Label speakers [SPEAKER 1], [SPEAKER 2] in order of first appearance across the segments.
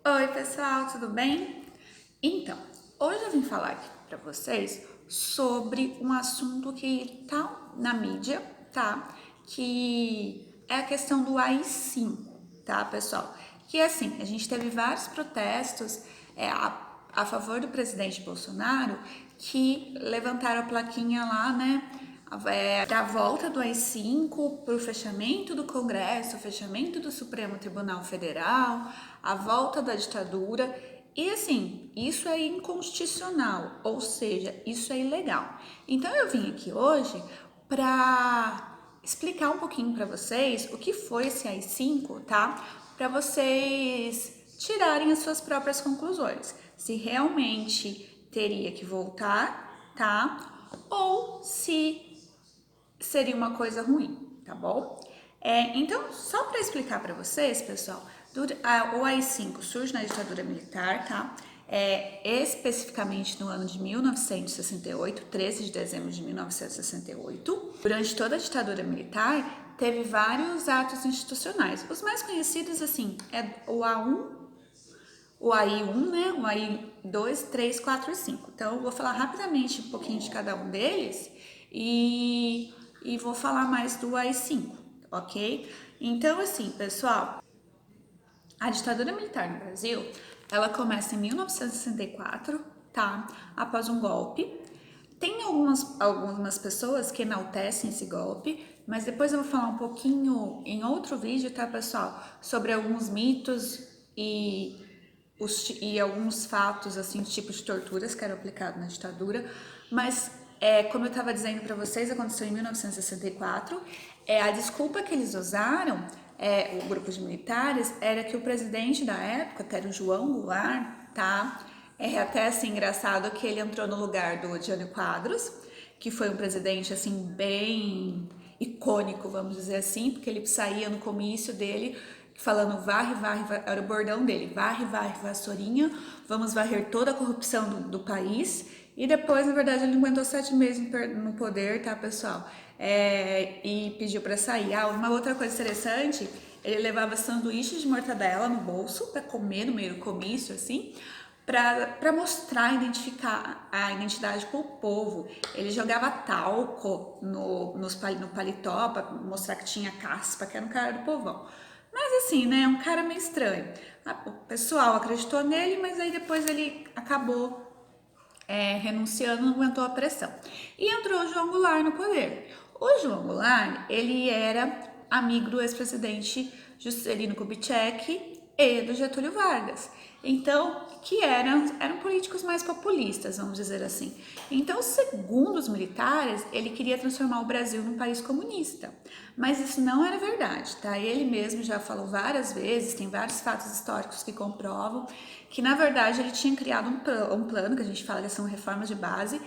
[SPEAKER 1] Oi, pessoal, tudo bem? Então, hoje eu vim falar aqui para vocês sobre um assunto que tá na mídia, tá? Que é a questão do AI-5, tá, pessoal? Que assim, a gente teve vários protestos a favor do presidente Bolsonaro que levantaram a plaquinha lá, né? Da volta do AI-5 para o fechamento do Congresso, o fechamento do Supremo Tribunal Federal, a volta da ditadura. E assim, isso é inconstitucional, ou seja, isso é ilegal. Então eu vim aqui hoje para explicar um pouquinho para vocês o que foi esse AI-5, tá? Para vocês tirarem as suas próprias conclusões. Se realmente teria que voltar, tá? Ou se seria uma coisa ruim, tá bom? Então, só para explicar para vocês, pessoal, o AI-5 surge na ditadura militar, tá? Especificamente no ano de 1968, 13 de dezembro de 1968. Durante toda a ditadura militar, teve vários atos institucionais. Os mais conhecidos, assim, é o A1, o AI-1, né? O AI-2, 3, 4 e 5. Então, eu vou falar rapidamente um pouquinho de cada um deles e vou falar mais do AI-5, ok? Então, assim, pessoal, a ditadura militar no Brasil, ela começa em 1964, tá? Após um golpe. Tem algumas pessoas que enaltecem esse golpe, mas depois eu vou falar um pouquinho em outro vídeo, tá, pessoal? Sobre alguns mitos e alguns fatos, assim, tipos de torturas que eram aplicados na ditadura. Mas, como eu estava dizendo para vocês, aconteceu em 1964. A desculpa que eles usaram, o grupo de militares, era que o presidente da época, que era o João Goulart, tá? É até assim engraçado que ele entrou no lugar do Jânio Quadros, que foi um presidente assim bem icônico, vamos dizer assim, porque ele saía no comício dele falando varre, varre, varre, era o bordão dele, varre, varre, vassourinha, vamos varrer toda a corrupção do país. E depois, na verdade, ele aguentou 7 meses no poder, tá, pessoal? E pediu para sair. Uma outra coisa interessante, ele levava sanduíches de mortadela no bolso para comer no meio do comício, assim, para mostrar, identificar a identidade com o povo. Ele jogava talco no paletó para mostrar que tinha caspa, que era um cara do povão. Mas assim, né, um cara meio estranho. O pessoal acreditou nele, mas aí depois ele acabou renunciando, não aguentou a pressão. E entrou o João Goulart no poder. O João Goulart, ele era amigo do ex-presidente Juscelino Kubitschek e do Getúlio Vargas. Então, que eram políticos mais populistas, vamos dizer assim. Então, segundo os militares, ele queria transformar o Brasil num país comunista. Mas isso não era verdade, tá? Ele mesmo já falou várias vezes, tem vários fatos históricos que comprovam que, na verdade, ele tinha criado um plano, que a gente fala que são reformas de base,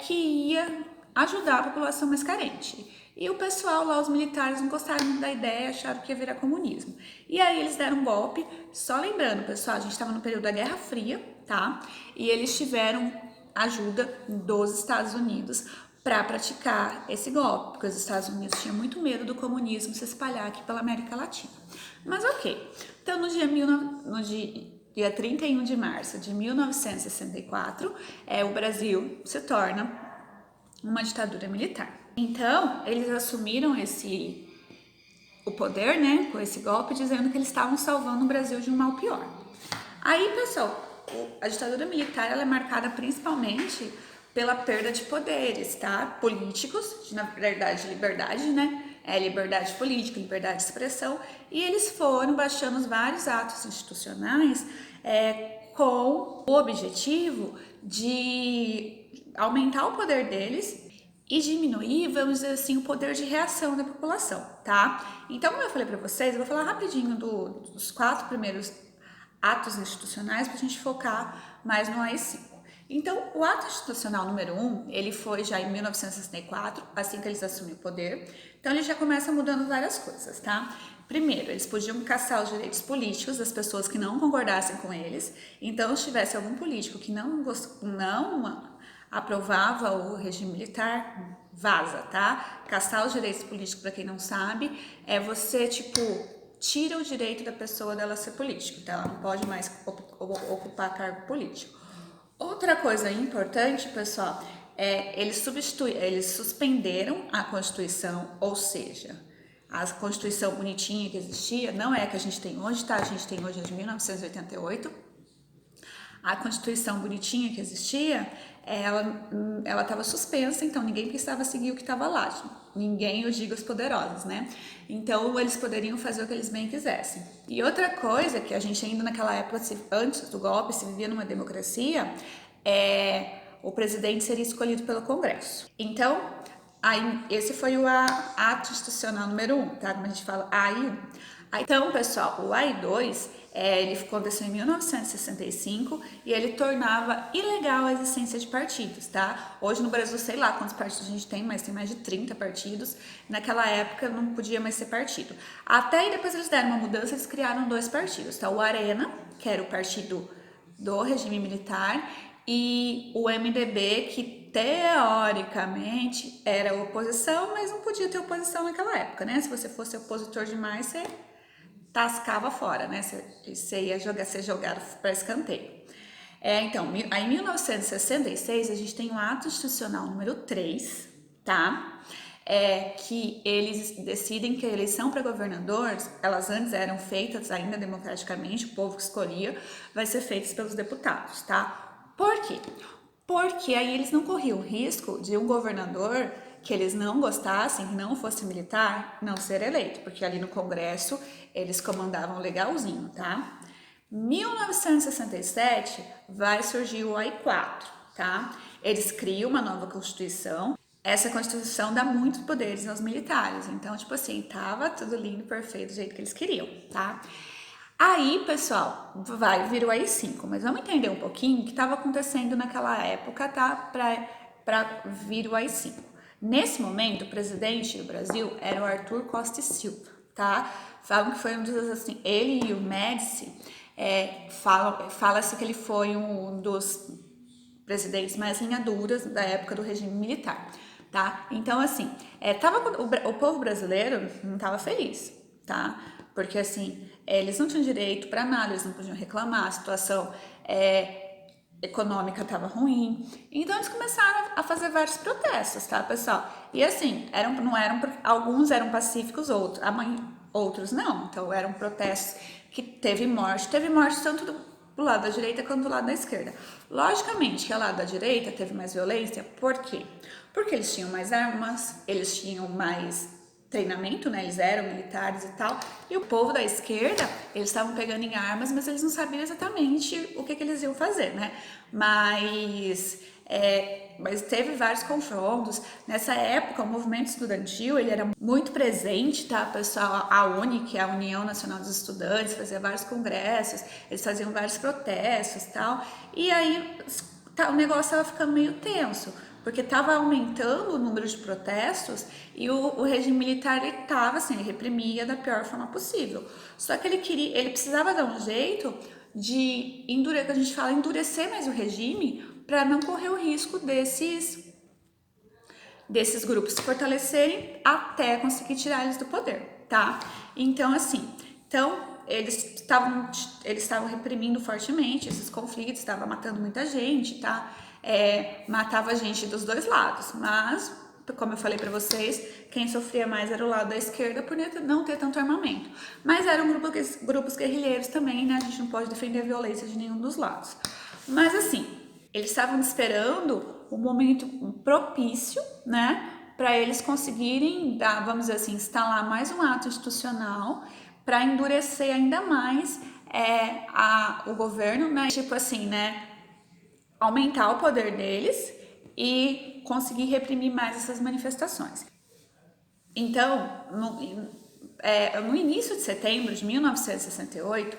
[SPEAKER 1] que ia ajudar a população mais carente. E o pessoal lá, os militares, não gostaram muito da ideia, acharam que ia virar comunismo. E aí eles deram um golpe, só lembrando, pessoal, a gente estava no período da Guerra Fria, tá? E eles tiveram ajuda dos Estados Unidos para praticar esse golpe, porque os Estados Unidos tinham muito medo do comunismo se espalhar aqui pela América Latina. Mas ok, então no dia 31 de março de 1964, o Brasil se torna uma ditadura militar. Então, eles assumiram o poder, né, com esse golpe, dizendo que eles estavam salvando o Brasil de um mal pior. Aí, pessoal, a ditadura militar ela é marcada principalmente pela perda de poderes, tá? Políticos, na verdade, liberdade, né? Liberdade política, liberdade de expressão, e eles foram baixando vários atos institucionais com o objetivo de aumentar o poder deles e diminuir, vamos dizer assim, o poder de reação da população, tá? Então, como eu falei para vocês, eu vou falar rapidinho dos 4 primeiros atos institucionais para a gente focar mais no AI-5. Então, o ato institucional número 1, ele foi já em 1964, assim que eles assumiram o poder. Então, ele já começa mudando várias coisas, tá? Primeiro, eles podiam caçar os direitos políticos das pessoas que não concordassem com eles. Então, se tivesse algum político que não aprovava o regime militar, vaza, tá? Caçar os direitos políticos, para quem não sabe, é você, tipo, tira o direito da pessoa dela ser política, então ela não pode mais ocupar cargo político. Outra coisa importante, pessoal, eles suspenderam a Constituição, ou seja, a Constituição bonitinha que existia, não é a que a gente tem hoje, tá? A gente tem hoje a de 1988. A Constituição bonitinha que existia, ela estava suspensa, então ninguém precisava seguir o que estava lá. Ninguém, eu digo os poderosos, né? Então eles poderiam fazer o que eles bem quisessem. E outra coisa que a gente ainda naquela época, antes do golpe, se vivia numa democracia, o presidente seria escolhido pelo Congresso. Então, aí, esse foi o ato institucional número 1, tá? Como a gente fala, AI1. Então, pessoal, o AI2, ele aconteceu em 1965 e ele tornava ilegal a existência de partidos, tá? Hoje no Brasil, sei lá quantos partidos a gente tem, mas tem mais de 30 partidos. Naquela época não podia mais ser partido. Até aí depois eles deram uma mudança, eles criaram 2 partidos, tá? O Arena, que era o partido do regime militar, e o MDB, que teoricamente era oposição, mas não podia ter oposição naquela época, né? Se você fosse opositor demais, você tascava fora, né? Você ia ser jogado para escanteio. Então, aí em 1966, a gente tem o ato institucional número 3, tá? Que eles decidem que a eleição para governadores, elas antes eram feitas ainda democraticamente, o povo que escolhia, vai ser feitas pelos deputados, tá? Por quê? Porque aí eles não corriam o risco de um governador que eles não gostassem, que não fosse militar, não ser eleito, porque ali no Congresso eles comandavam legalzinho, tá? 1967 vai surgir o AI4, tá? Eles criam uma nova Constituição. Essa Constituição dá muitos poderes aos militares, então, tipo assim, tava tudo lindo, perfeito, do jeito que eles queriam, tá? Aí, pessoal, vai vir o AI5, mas vamos entender um pouquinho o que estava acontecendo naquela época, tá? Para vir o AI5. Nesse momento, o presidente do Brasil era o Arthur Costa e Silva, tá? Falam que foi um dos, assim, ele e o Médici, fala-se que ele foi um dos presidentes mais linha duras da época do regime militar, tá? Então, assim, o povo brasileiro não estava feliz, tá? Porque, assim, eles não tinham direito para nada, eles não podiam reclamar, a situação econômica estava ruim. Então, eles começaram a fazer vários protestos, tá, pessoal? E, assim, alguns eram pacíficos, outros não. Então, eram protestos que teve morte tanto do lado da direita quanto do lado da esquerda. Logicamente que o lado da direita teve mais violência, por quê? Porque eles tinham mais armas, eles tinham mais treinamento, né? Eles eram militares e tal. E o povo da esquerda, eles estavam pegando em armas, mas eles não sabiam exatamente o que eles iam fazer, né? Mas teve vários confrontos. Nessa época, o movimento estudantil, ele era muito presente, tá, pessoal? A UNE, que é a União Nacional dos Estudantes, fazia vários congressos, eles faziam vários protestos e tal. E aí, o negócio estava ficando meio tenso, porque estava aumentando o número de protestos e o regime militar estava assim, ele reprimia da pior forma possível. Só que ele precisava dar um jeito de que a gente fala endurecer mais o regime para não correr o risco desses grupos se fortalecerem até conseguir tirar eles do poder, tá? Então, assim, eles estavam reprimindo fortemente esses conflitos, estavam matando muita gente, tá? Matava gente dos dois lados, mas, como eu falei para vocês, quem sofria mais era o lado da esquerda por não ter tanto armamento. Mas eram grupos guerrilheiros também, né? A gente não pode defender a violência de nenhum dos lados. Mas assim, eles estavam esperando um momento propício, né? Para eles conseguirem, vamos dizer assim, instalar mais um ato institucional para endurecer ainda mais o governo, né? Tipo assim, né? Aumentar o poder deles e conseguir reprimir mais essas manifestações. Então, no início de setembro de 1968,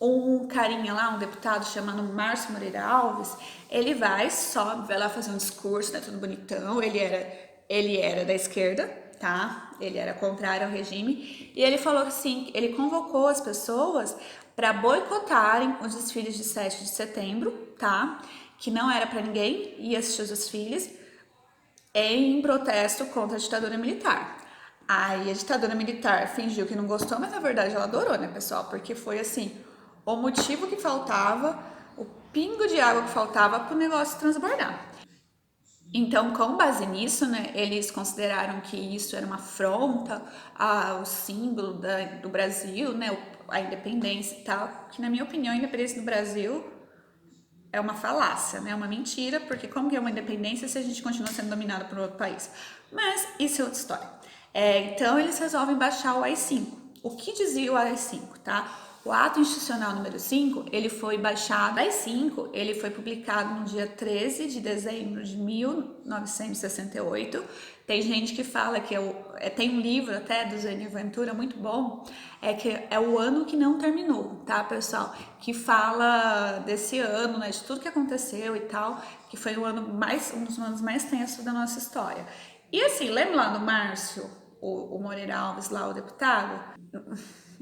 [SPEAKER 1] um carinha lá, um deputado chamado Márcio Moreira Alves, ele vai lá fazer um discurso, né, tudo bonitão, ele era da esquerda, tá? Ele era contrário ao regime, e ele falou assim, ele convocou as pessoas para boicotarem os desfiles de 7 de setembro, tá? Que não era para ninguém ir assistir os desfiles em protesto contra a ditadura militar. Aí a ditadura militar fingiu que não gostou, mas na verdade ela adorou, né, pessoal? Porque foi assim, o motivo que faltava, o pingo de água que faltava para o negócio transbordar. Então, com base nisso, né, eles consideraram que isso era uma afronta ao símbolo do Brasil, né, a independência e tal, que na minha opinião a independência do Brasil é uma falácia, né, uma mentira, porque como que é uma independência se a gente continua sendo dominado por outro país? Mas isso é outra história. Então, eles resolvem baixar o AI-5. O que dizia o AI-5, tá? O ato institucional número 5, ele foi baixado. O AI-5, ele foi publicado no dia 13 de dezembro de 1968. Tem gente que fala que tem um livro até do Zênio Ventura muito bom, que é o ano que não terminou, tá, pessoal? Que fala desse ano, né, de tudo que aconteceu e tal, que foi um dos anos mais tensos da nossa história. E assim, lembra lá do Márcio, o Moreira Alves lá, o deputado?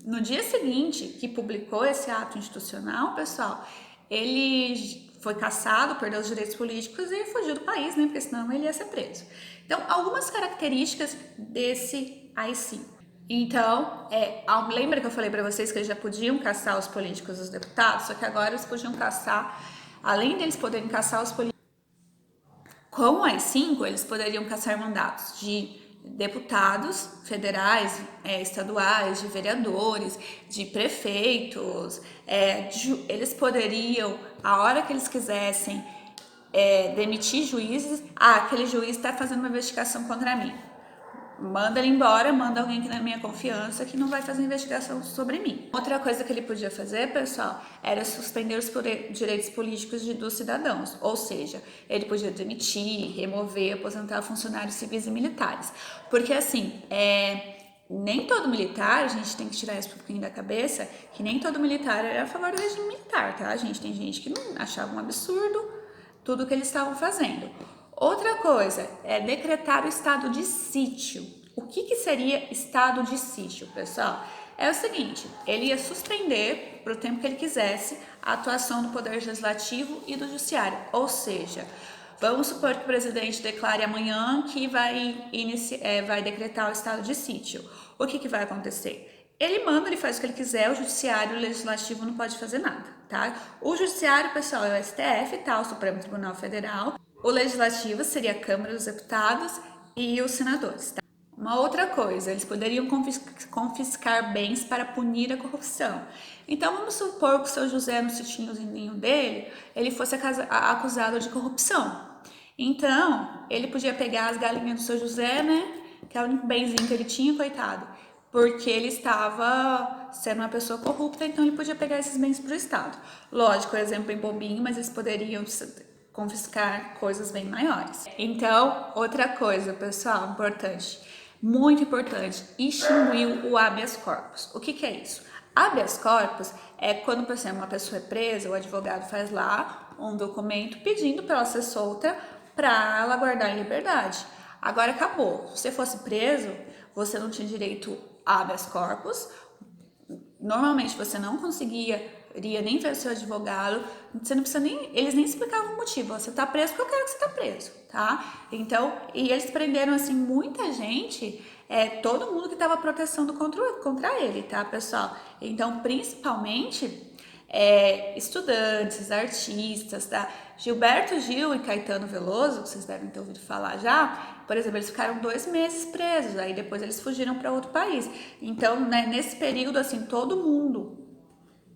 [SPEAKER 1] No dia seguinte que publicou esse ato institucional, pessoal, ele foi cassado, perdeu os direitos políticos e fugiu do país, né? Porque senão ele ia ser preso. Então, algumas características desse AI-5. Então, lembra que eu falei para vocês que eles já podiam caçar os políticos, os deputados, só que agora eles podiam caçar, além deles poderem caçar os políticos, com o AI-5, eles poderiam caçar mandatos de deputados federais, estaduais, de vereadores, de prefeitos. Eles poderiam, a hora que eles quisessem, demitir juízes. Aquele juiz está fazendo uma investigação contra mim. Manda ele embora, manda alguém que na minha confiança que não vai fazer investigação sobre mim. Outra coisa que ele podia fazer, pessoal, era suspender os direitos políticos dos cidadãos. Ou seja, ele podia demitir, remover, aposentar funcionários civis e militares. Porque assim, nem todo militar, a gente tem que tirar isso um pouquinho da cabeça, que nem todo militar era a favor do regime militar, tá? Tem gente que não achava um absurdo tudo que eles estavam fazendo. Outra coisa é decretar o estado de sítio. O que seria estado de sítio, pessoal? É o seguinte, ele ia suspender, para o tempo que ele quisesse, a atuação do Poder Legislativo e do Judiciário. Ou seja, vamos supor que o presidente declare amanhã que vai decretar o estado de sítio. O que vai acontecer? Ele manda, ele faz o que ele quiser, o Judiciário e o Legislativo não pode fazer nada, tá? O Judiciário, pessoal, é o STF, tá? O Supremo Tribunal Federal. O Legislativo seria a Câmara dos Deputados e os senadores, tá? Uma outra coisa, eles poderiam confiscar bens para punir a corrupção. Então, vamos supor que o seu José, no sitinhozinho dele, ele fosse acusado de corrupção. Então, ele podia pegar as galinhas do seu José, né? Que é o único benzinho que ele tinha, coitado. Porque ele estava sendo uma pessoa corrupta, então ele podia pegar esses bens para o Estado. Lógico, o exemplo é bobinho, mas eles poderiam confiscar coisas bem maiores. Então, outra coisa, pessoal, importante, muito importante, extinguiu o habeas corpus. O que é isso? Habeas corpus é quando, por exemplo, uma pessoa é presa, o advogado faz lá um documento pedindo para ela ser solta para ela guardar em liberdade. Agora acabou. Se você fosse preso, você não tinha direito a habeas corpus. Normalmente você não iria nem ver o seu advogado, você não precisa eles nem explicavam o motivo, você tá preso porque eu quero que você tá preso, tá? Então, e eles prenderam assim muita gente, todo mundo que tava protestando contra ele, tá, pessoal? Então, principalmente estudantes, artistas, tá? Gilberto Gil e Caetano Veloso, que vocês devem ter ouvido falar já, por exemplo, eles ficaram 2 meses presos, aí depois eles fugiram para outro país. Então, né, nesse período, assim, todo mundo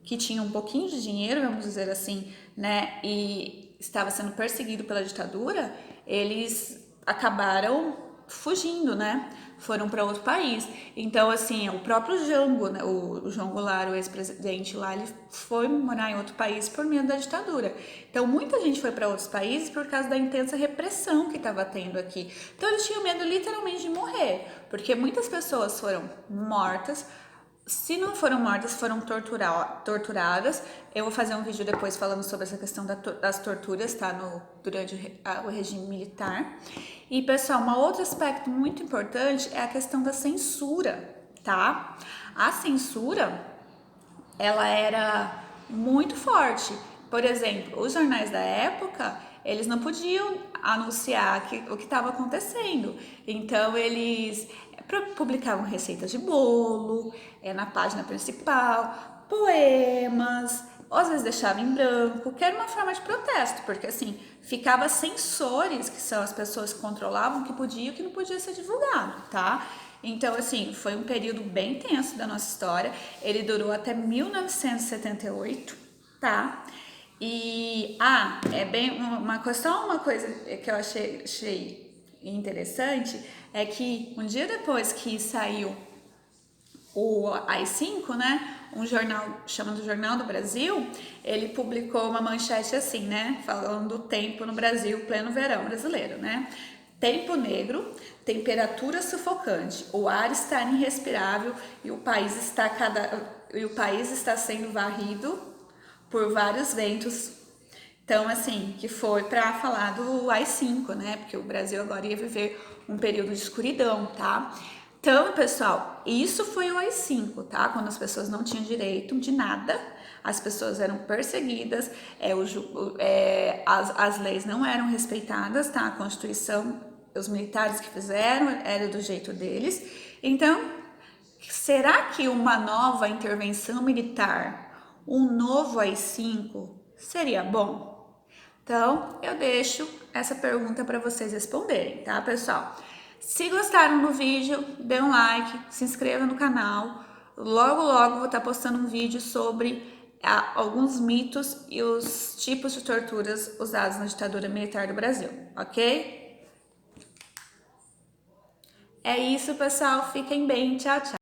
[SPEAKER 1] que tinha um pouquinho de dinheiro, vamos dizer assim, né, e estava sendo perseguido pela ditadura, eles acabaram fugindo, né, foram para outro país. Então, assim, o próprio Jango, né, o João Goulart, o ex-presidente lá, ele foi morar em outro país por medo da ditadura. Então, muita gente foi para outros países por causa da intensa repressão que estava tendo aqui. Então, eles tinham medo literalmente de morrer, porque muitas pessoas foram mortas. Se não foram mortas, foram torturadas. Eu vou fazer um vídeo depois falando sobre essa questão das torturas, tá? Durante o regime militar. E, pessoal, um outro aspecto muito importante é a questão da censura, tá? A censura, ela era muito forte. Por exemplo, os jornais da época, eles não podiam anunciar o que estava acontecendo. Então eles publicavam receitas de bolo na página principal, poemas, ou às vezes deixava em branco, que era uma forma de protesto, porque assim, ficava censores, que são as pessoas que controlavam o que podia e o que não podia ser divulgado, tá? Então, assim, foi um período bem tenso da nossa história. Ele durou até 1978, tá? E, é bem uma coisa que eu achei interessante é que um dia depois que saiu o AI-5, né, um jornal chamado Jornal do Brasil, ele publicou uma manchete assim, né, falando do tempo no Brasil, pleno verão brasileiro, né? Tempo negro, temperatura sufocante, o ar está irrespirável e o país está sendo varrido por vários ventos. Então, assim, que foi para falar do AI-5, né? Porque o Brasil agora ia viver um período de escuridão, tá? Então, pessoal, isso foi o AI-5, tá? Quando as pessoas não tinham direito de nada, as pessoas eram perseguidas, as leis não eram respeitadas, tá? A Constituição, os militares que fizeram, era do jeito deles. Então, será que uma nova intervenção militar, um novo AI-5, seria bom? Então, eu deixo essa pergunta para vocês responderem, tá, pessoal? Se gostaram do vídeo, dê um like, se inscreva no canal. Logo, logo vou estar postando um vídeo sobre alguns mitos e os tipos de torturas usados na ditadura militar do Brasil, ok? É isso, pessoal. Fiquem bem. Tchau, tchau.